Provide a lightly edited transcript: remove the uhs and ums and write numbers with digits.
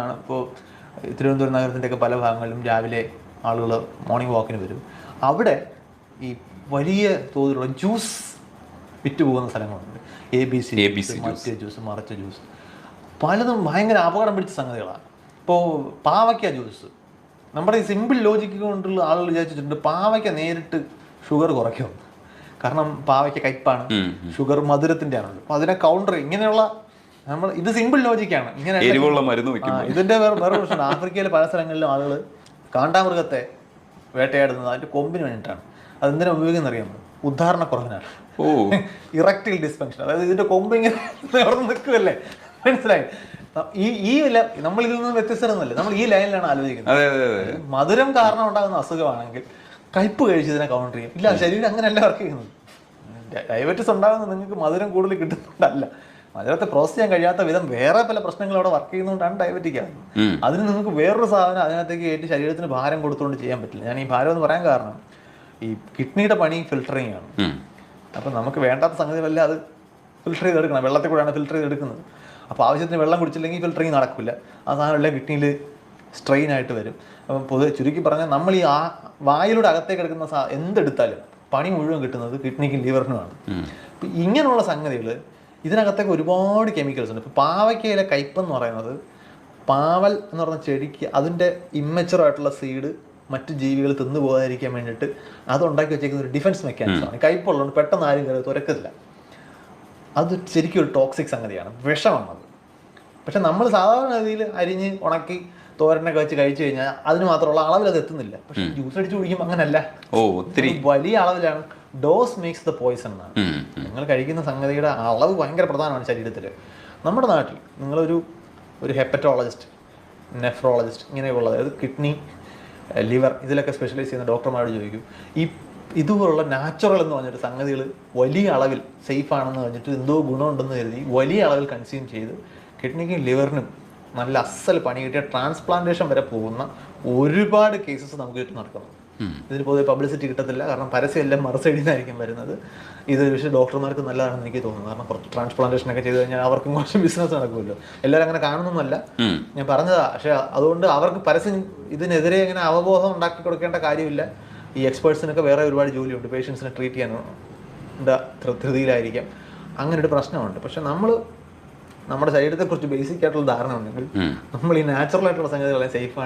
ആണ്. ഇപ്പോൾ തിരുവനന്തപുരം നഗരത്തിൻ്റെയൊക്കെ പല ഭാഗങ്ങളിലും രാവിലെ ആളുകൾ മോർണിംഗ് വാക്കിന് വരും. അവിടെ ഈ വലിയ തോതിലുള്ള ജ്യൂസ് വിറ്റ് പോകുന്ന സ്ഥലങ്ങളുണ്ട്. ABC മറ്റേ ജ്യൂസ് മറിച്ച ജ്യൂസ് പലതും ഭയങ്കര അപകടം പിടിച്ച സംഗതികളാണ്. ഇപ്പോൾ പാവയ്ക്ക ജ്യൂസ്, നമ്മുടെ ഈ സിമ്പിൾ ലോജിക്ക് കൊണ്ടുള്ള ആളുകൾ വിചാരിച്ചിട്ടുണ്ട് പാവയ്ക്ക നേരിട്ട് ഷുഗർ കുറയ്ക്കുമെന്ന്. കാരണം പാവയ്ക്ക കയ്പ്പാണ്, ഷുഗർ മധുരത്തിൻ്റെ ആണല്ലോ. അപ്പോൾ അതിനെ കൗണ്ടർ ഇങ്ങനെയുള്ള നമ്മൾ ഇത് സിമ്പിൾ ലോജിക്കാണ്. ഇങ്ങനെ ഇതിന്റെ വേറെ പ്രശ്നം. ആഫ്രിക്കയിലെ പല സ്ഥലങ്ങളിലും ആളുകൾ കാണ്ടാമൃഗത്തെ വേട്ടയാടുന്നത് അതിന്റെ കൊമ്പിന് വേണ്ടിയിട്ടാണ്. അതെന്തിനാ ഉപയോഗിക്കുന്ന അറിയാമോ? ഉദാഹരണക്കുറവിനാണ്. Erectile dysfunction. അതായത് ഇതിന്റെ കൊമ്പ് ഇങ്ങനെ നിൽക്കുമല്ലേ, മനസ്സിലായി? ഈ നമ്മൾ ഇതിൽ നിന്ന് വ്യത്യസ്തരൊന്നുമല്ലേ, നമ്മൾ ഈ ലൈനിലാണ് ആലോചിക്കുന്നത്. മധുരം കാരണം ഉണ്ടാകുന്ന അസുഖമാണെങ്കിൽ കയ്പ് കഴിച്ച് ഇതിനെ കൗണ്ടർ ചെയ്യും. ഇല്ല, ശരീരം അങ്ങനെയല്ല വർക്ക് ചെയ്യുന്നത്. ഡയബറ്റിസ് ഉണ്ടാകുന്നത് നിങ്ങൾക്ക് മധുരം കൂടുതൽ കിട്ടുന്നുണ്ടല്ല, മധുരത്തെ പ്രോസസ് ചെയ്യാൻ കഴിയാത്ത വിധം വേറെ പല പ്രശ്നങ്ങൾ അവിടെ വർക്ക് ചെയ്യുന്നതുകൊണ്ടാണ് ഡയബറ്റിക് ആകുന്നത്. അതിന് നിങ്ങൾക്ക് വേറൊരു സാധനം അതിനകത്തേക്ക് കയറ്റി ശരീരത്തിന് ഭാരം കൊടുത്തുകൊണ്ട് ചെയ്യാൻ പറ്റില്ല. ഞാൻ ഈ ഭാരം എന്ന് പറയാൻ കാരണം ഈ കിഡ്നിയുടെ പണി ഫിൽട്ടറിങ് ആണ്. അപ്പം നമുക്ക് വേണ്ടാത്ത സംഗതികളല്ല അത് ഫിൽട്ടർ ചെയ്തെടുക്കണം. വെള്ളത്തിൽ കൂടെയാണ് ഫിൽട്ടർ ചെയ്തെടുക്കുന്നത്. അപ്പോൾ ആവശ്യത്തിന് വെള്ളം കുടിച്ചില്ലെങ്കിൽ ഫിൽട്ടറിങ് നടക്കില്ല. ആ സാധനമെല്ലാം കിഡ്നിയിൽ സ്ട്രെയിൻ ആയിട്ട് വരും. അപ്പം പൊതുവെ ചുരുക്കി പറഞ്ഞാൽ നമ്മൾ ഈ വായിലൂടെ അകത്തേക്ക് എടുക്കുന്ന എന്തെടുത്താലും പണി മുഴുവൻ കിട്ടുന്നത് കിഡ്നിക്കും ലിവറിനുമാണ്. അപ്പം ഇങ്ങനെയുള്ള സംഗതികൾ ഇതിനകത്തേക്ക് ഒരുപാട് കെമിക്കൽസ് ഉണ്ട്. ഇപ്പോൾ പാവയ്ക്കയിലെ കയ്പെന്ന് പറയുന്നത് പാവൽ എന്ന് പറഞ്ഞ ചെടിക്ക് അതിൻ്റെ ഇമ്മച്ചുറായിട്ടുള്ള സീഡ് മറ്റു ജീവികൾ തിന്നു പോകാതിരിക്കാൻ വേണ്ടിയിട്ട് അതുണ്ടാക്കി വെച്ചേക്കുന്ന ഒരു ഡിഫൻസ് മെക്കാനിസമാണ്. കയ്പുള്ളതുകൊണ്ട് പെട്ടെന്ന് ആരും കയറി തുരക്കില്ല. അത് ശരിക്കും ഒരു ടോക്സിക് സംഗതിയാണ്, വിഷമാണത്. പക്ഷെ നമ്മൾ സാധാരണ രീതിയിൽ അരിഞ്ഞ് ഉണക്കി തോരനൊക്കെ വെച്ച് കഴിച്ചു കഴിഞ്ഞാൽ അതിന് മാത്രമുള്ള അളവിൽ അത് എത്തുന്നില്ല. പക്ഷെ ജ്യൂസ് അടിച്ച് കുടിക്കുമ്പോൾ അങ്ങനല്ല, ഒത്തിരി വലിയ അളവിലാണ്. ഡോസ് മേക്സ് ദ പോയിസൺ എന്നാണ്. നിങ്ങൾ കഴിക്കുന്ന സംഗതിയുടെ അളവ് ഭയങ്കര പ്രധാനമാണ് ശരീരത്തിൽ. നമ്മുടെ നാട്ടിൽ നിങ്ങളൊരു ഹെപ്പറ്റോളജിസ്റ്റ്, നെഫ്രോളജിസ്റ്റ് ഇങ്ങനെയുള്ള, അതായത് കിഡ്നി, ലിവർ ഇതിലൊക്കെ സ്പെഷ്യലൈസ് ചെയ്യുന്ന ഡോക്ടർമാരോട് ചോദിക്കും, ഇതുപോലുള്ള നാച്ചുറൽ എന്ന് പറഞ്ഞിട്ട് സംഗതികൾ വലിയ അളവിൽ സേഫ് ആണെന്ന് പറഞ്ഞിട്ട് എന്തോ ഗുണമുണ്ടെന്ന് കരുതി വലിയ അളവിൽ കൺസ്യൂം ചെയ്ത് കിഡ്നിക്കും ലിവറിനും നല്ല അസൽ പണി കിട്ടിയ ട്രാൻസ്പ്ലാന്റേഷൻ വരെ പോകുന്ന ഒരുപാട് കേസസ് നമുക്ക് ചുറ്റും നടക്കുന്നു. ഇതിന് പൊതുവെ പബ്ലിസിറ്റി കിട്ടത്തില്ല, കാരണം പരസ്യം എല്ലാം മറുസൈഡിൽ നിന്നായിരിക്കും വരുന്നത്. ഇത് പക്ഷേ ഡോക്ടർമാർക്ക് നല്ലതാണെന്ന് എനിക്ക് തോന്നുന്നു. കാരണം കുറച്ച് ട്രാൻസ്പ്ലാന്റേഷൻ ഒക്കെ ചെയ്ത് കഴിഞ്ഞാൽ അവർക്കും കുറച്ച് ബിസിനസ് നടക്കുമല്ലോ. എല്ലാവരും അങ്ങനെ കാണുന്നൊന്നുമല്ല, ഞാൻ പറഞ്ഞതാ. പക്ഷെ അതുകൊണ്ട് അവർക്ക് പരസ്യം ഇതിനെതിരെ അങ്ങനെ അവബോധം ഉണ്ടാക്കി കൊടുക്കേണ്ട കാര്യമില്ല. ഈ എക്സ്പേർട്സിനൊക്കെ വേറെ ഒരുപാട് ജോലിയുണ്ട്, പേഷ്യൻസിനെ ട്രീറ്റ് ചെയ്യാൻ ധൃതിയിലായിരിക്കാം. അങ്ങനെ ഒരു പ്രശ്നമുണ്ട്. പക്ഷെ നമ്മുടെ ശരീരത്തെക്കുറിച്ച് ബേസിക് ആയിട്ടുള്ള ധാരണ ഉണ്ടെങ്കിൽ നമ്മൾ ഈ നാച്ചുറൽ ആയിട്ടുള്ള സംഗതികളെ സേഫാണ്.